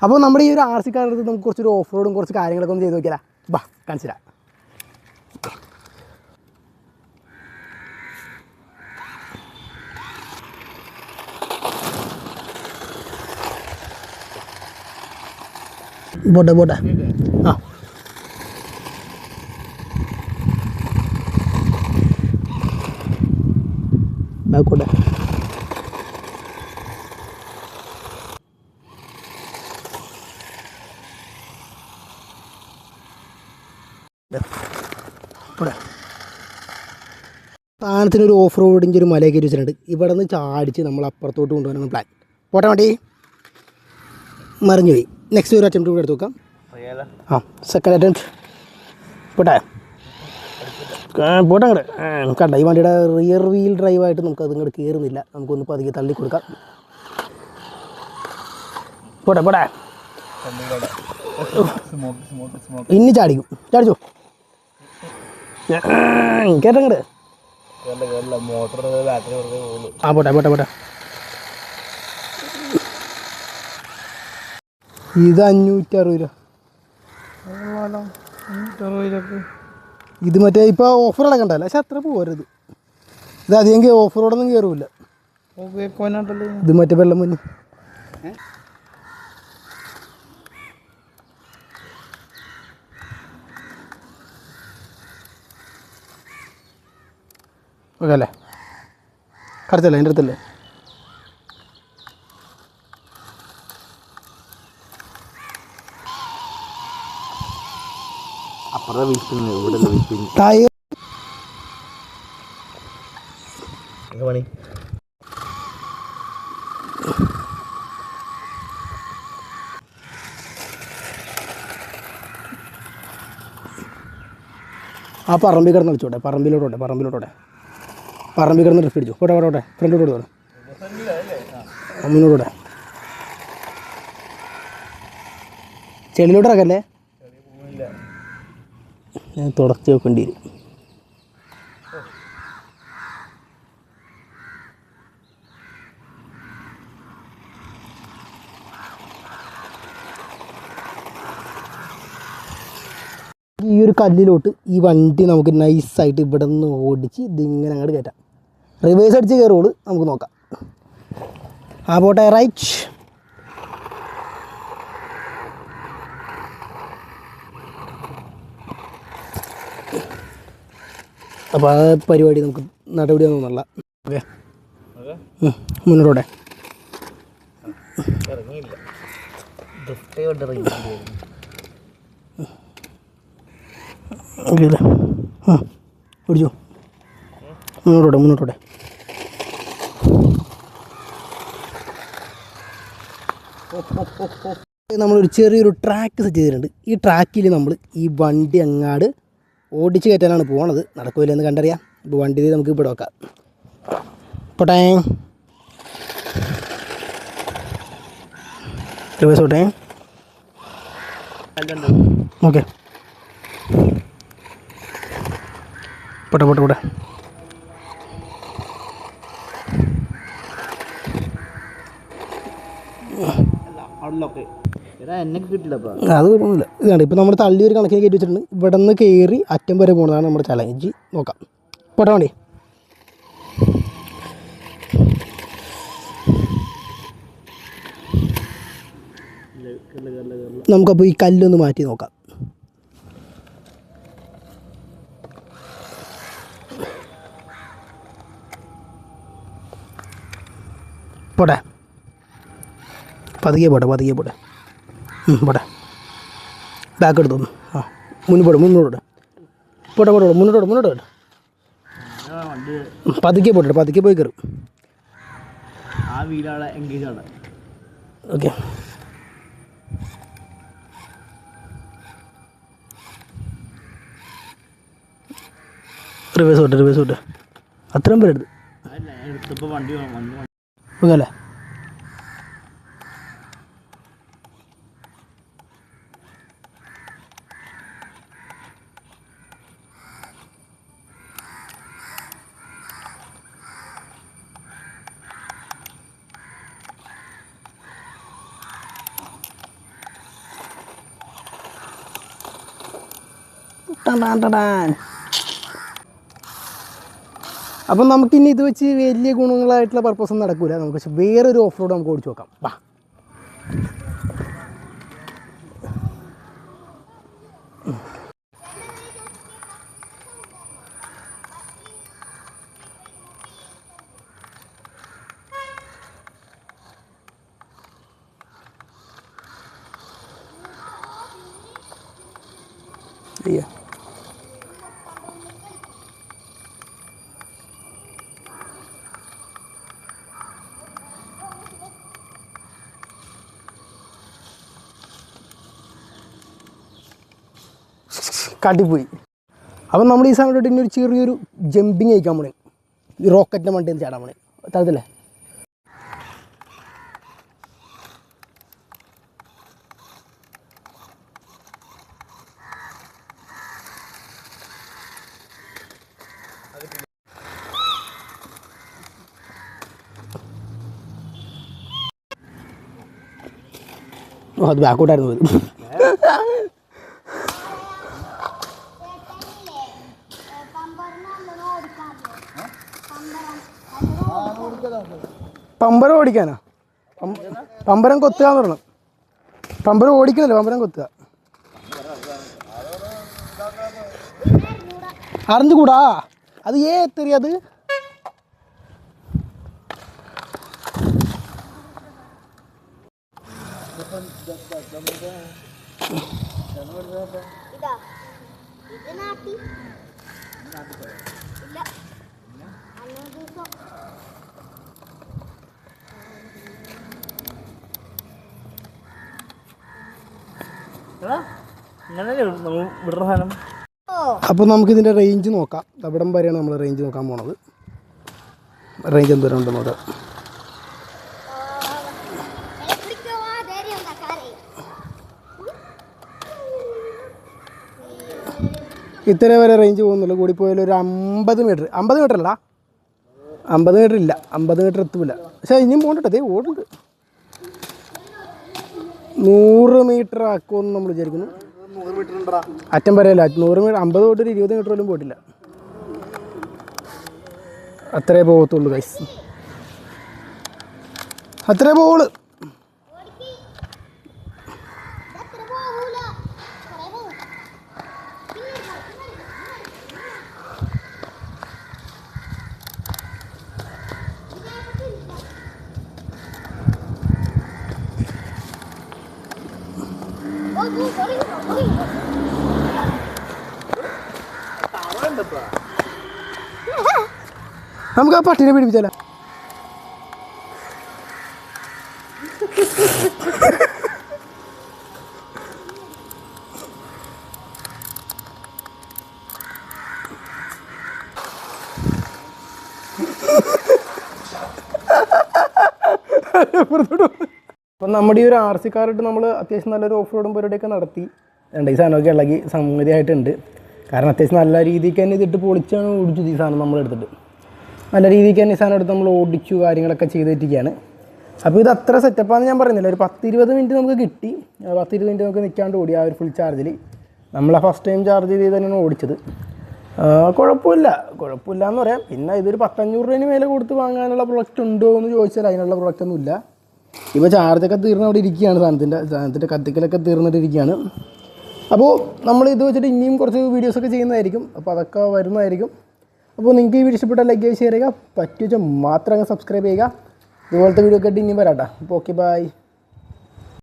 അപ്പോൾ നമ്മുടെ ഈ ഒരു ആർ സി കാർ എടുത്ത് നമുക്ക് കുറച്ചൊരു ഓഫ് റോഡും കുറച്ച് കാര്യങ്ങളൊക്കെ ഒന്ന് ചെയ്ത് നോക്കിയാലോ. ബാ കാണിച്ചു തരാം. പോട്ടെ ആ ബാക്കോട്ടെ. സ്ഥാനത്തിനൊരു ഓഫ് റോഡിൻ്റെ ഒരു മല കയറി വെച്ചിട്ടുണ്ട്. ഇവിടെ നിന്ന് ചാടിച്ച് നമ്മൾ അപ്പുറത്തോട്ട് കൊണ്ടുപോകാനാണ് പ്ലാൻ. പോട്ടെ വണ്ടി മറിഞ്ഞു പോയി. നെക്സ്റ്റ് ഒരു അറ്റംപ്റ്റ് കൂടെ എടുത്ത് നോക്കാം. ആ സെക്കൻഡ് അറ്റംപ്റ്റ് പോട്ടെ പോട്ടെ അങ്ങോട്ട് കണ്ട. ഈ വണ്ടിയുടെ റിയർ വീൽ ഡ്രൈവായിട്ട് നമുക്കത് ഇങ്ങോട്ട് കയറുന്നില്ല. നമുക്കൊന്ന് പതുക്കെ തള്ളി കൊടുക്കാം. പോട്ടെ ഇനി ചാടിക്കും. ചാടിച്ചോ കേട്ടങ്ങട്. ആ പോട്ടെ ഇത് 560 രൂപ. ഇത് മറ്റേ ഇപ്പോൾ ഓഫർ അടക്കണ്ടല്ലോ. പക്ഷെ അത്ര പോരുത്. ഇത് അധികം ഓഫ് റോഡൊന്നും കയറില്ല. ഇത് മറ്റേ വെള്ളം മുന്നിൽ ഓക്കെ അല്ലേ? കറക്റ്റല്ലേ? എൻ്റെ അടുത്തല്ലേ? ടയർ പണി ആ പറമ്പിൽ കിടന്ന് കളിച്ചോട്ടെ. പറമ്പിലോട്ടെ കിടന്ന് ഡ്രിഫ് അടിച്ചു. പോട്ടെ ഫ്രണ്ടിലോട്ട് മുന്നോട്ടോട്ടെ. ചെളിയിലോട്ട് ഇറക്കല്ലേ? ഞാൻ തുടച്ച് വെക്കേണ്ടി വരും. ഈ ഒരു കല്ലിലോട്ട് ഈ വണ്ടി നമുക്ക് നൈസായിട്ട് ഇവിടെ നിന്ന് ഓടിച്ച് ഇതിങ്ങനെ അങ്ങോട്ട് കയറ്റാം. റിവേഴ്സ് അടിച്ച് കയറുള്ളൂ. നമുക്ക് നോക്കാം. ആ പോട്ടെ റൈറ്റ്. അപ്പോൾ ആ പരിപാടി നമുക്ക് നടപടിയൊന്നും ഒന്നുമല്ല. ഓക്കെ മുന്നോട്ടോടെ. ഓക്കെ അല്ലേ? ആ ഓടിച്ചോ. മുന്നോട്ടോടെ. നമ്മളൊരു ചെറിയൊരു ട്രാക്ക് സെറ്റ് ചെയ്തിട്ടുണ്ട്. ഈ ട്രാക്കിൽ നമ്മൾ ഈ വണ്ടി അങ്ങാട് ഓടിച്ച് കയറ്റാനാണ് പോണത്. നടക്കില്ലെന്ന് കണ്ടറിയാം. ഇപ്പോൾ വണ്ടി നമുക്ക് ഇവിടെ വെക്കാം. പോട്ടെ റിവേഴ്സോട്ടെ. ഓക്കെ പോട്ടെ. അത് കുഴപ്പമൊന്നുമില്ല. ഇതാണ് ഇപ്പോൾ നമ്മൾ തള്ളി ഒരു കണക്കിന് കയറ്റി വെച്ചിട്ടുണ്ട്. ഇവിടെ നിന്ന് കയറി അറ്റം വരെ പോകുന്നതാണ് നമ്മുടെ ചലഞ്ച്. നോക്കാം. പോട്ടെ വണ്ടി. നമുക്കപ്പോൾ ഈ കല്ലൊന്ന് മാറ്റി നോക്കാം. പോട്ടെ പതുക്കെ പോട്ടെ പോട്ടെ. ബാക്ക് എടുത്തു. ആ മുന്നോട്ട് പതുക്കെ പോയി കയറും. ഓക്കെ റിവേഴ്സ് വിട്ട് അത്രയും പേരെടുത്ത് ഓക്കെ അല്ലേ? അപ്പം നമുക്കിനി ഇത് വെച്ച് വലിയ ഗുണങ്ങളായിട്ടുള്ള പർപ്പസ് ഒന്നും നടക്കില്ല. നമുക്ക് പക്ഷേ വേറൊരു ഓഫ് റോഡ് നമുക്ക് ഓടിച്ച് നോക്കാം. വാ. Yeah. കാട്ടിപ്പോയി. അപ്പം നമ്മൾ ഈ സമയത്ത് ഇനി ഒരു ചെറിയൊരു ജമ്പിങ് കഴിക്കാൻ പോണേ, റോക്കറ്റിൻ്റെ മണ്ടയിൽ ചാടാൻ പോണേ. തരത്തില്ലേ? ഓ, അത് ബാക്കോട്ടായിരുന്നു പോയത്. പമ്പരം ഓടിക്കാനോ? പമ്പരം കൊത്തുക എന്ന് പറയണം. പമ്പരം ഓടിക്കുന്നില്ല, പമ്പരം കൊത്തുക. അറിഞ്ഞുകൂടാ, അത് തെറിയത്. അപ്പോൾ നമുക്കിതിൻ്റെ റേഞ്ച് നോക്കാം. അവിടം വരെയാണ് നമ്മൾ റേഞ്ച് നോക്കാൻ പോണത്. റേഞ്ച് എന്തോരം ഉണ്ടെന്ന് നോക്കാം. ഇത്ര വരെ റേഞ്ച് പോകുന്നുള്ളൂ. കൂടിപ്പോയാലും ഒരു 50 മീറ്റർ. 50 മീറ്റർ അല്ലടാ, 50 മീറ്റർ ഇല്ല, 50 മീറ്റർ എത്തില്ല. പക്ഷേ ഇനിയും പോകണ്ടോ, അതേ ഓടുന്നുണ്ട്. 100 മീറ്റർ ആക്കുമെന്ന് നമ്മൾ വിചാരിക്കുന്നു. അറ്റം വരെയല്ല, 100 മീറ്റർ, 50 തൊട്ട് 20 മീറ്റർ പോലും പോയിട്ടില്ല. അത്രേ പോകത്തുള്ളൂ ഗൈസ്, അത്രേ പോവുള്ളൂ. നമുക്ക് ആ പട്ടിനെ പിടിപ്പിച്ചാലോ? അപ്പം നമ്മുടെ ഈ ഒരു RC കാറിട്ട് നമ്മൾ അത്യാവശ്യം നല്ലൊരു ഓഫ് റോഡും പരിപാടിയൊക്കെ നടത്തി. ഈ സാധനമൊക്കെ ഇളകി സംഗതിയായിട്ടുണ്ട്. കാരണം അത്യാവശ്യം നല്ല രീതിക്ക് തന്നെ ഇതിട്ട് പൊളിച്ചാണ് ഓടിച്ചത്. ഈ സാധനം നമ്മളെടുത്തിട്ട് നല്ല രീതിക്ക് തന്നെ ഈ സാധനം എടുത്ത് നമ്മൾ ഓടിച്ചു, കാര്യങ്ങളൊക്കെ ചെയ്തിരിക്കുകയാണ്. അപ്പോൾ ഇത് അത്ര സെറ്റപ്പാണെന്ന് ഞാൻ പറയുന്നില്ല. ഒരു 10-20 മിനിറ്റ് നമുക്ക് കിട്ടി. 10-20 മിനിറ്റ് നമുക്ക് നിൽക്കാണ്ട് ഓടി. ആ ഒരു ഫുൾ ചാർജിൽ നമ്മൾ ഫസ്റ്റ് ടൈം ചാർജ് ചെയ്ത് തന്നെയാണ് ഓടിച്ചത്. കുഴപ്പമില്ല എന്ന് പറയാം. പിന്നെ ഇതൊരു 100-500 രൂപേന് മേലെ കൊടുത്ത് വാങ്ങാനുള്ള പ്രൊഡക്റ്റ് ഉണ്ടോ എന്ന് ചോദിച്ചാൽ അതിനുള്ള പ്രൊഡക്റ്റ് ഒന്നുമില്ല. ഇപ്പോൾ ചാർജൊക്കെ തീർന്ന് അവിടെ ഇരിക്കുകയാണ്. സാധനത്തിൻ്റെ കത്തിക്കലൊക്കെ തീർന്നിട്ടിരിക്കുകയാണ്. അപ്പോൾ നമ്മൾ ഇത് വെച്ചിട്ട് ഇനിയും കുറച്ച് വീഡിയോസൊക്കെ ചെയ്യുന്നതായിരിക്കും. അപ്പോൾ അതൊക്കെ വരുന്നതായിരിക്കും. അപ്പോൾ നിങ്ങൾക്ക് ഈ വീഡിയോ ഇഷ്ടപ്പെട്ടാൽ ലൈക്ക് ചെയ്യുക, ഷെയർ ചെയ്യുക, പറ്റുവെച്ചാൽ മാത്രം അങ്ങ് സബ്സ്ക്രൈബ് ചെയ്യുക. ഇതുപോലത്തെ വീഡിയോ ഒക്കെ ആയിട്ട് ഇനിയും വരാം കേട്ടോ. അപ്പോൾ ഓക്കെ, ബൈ.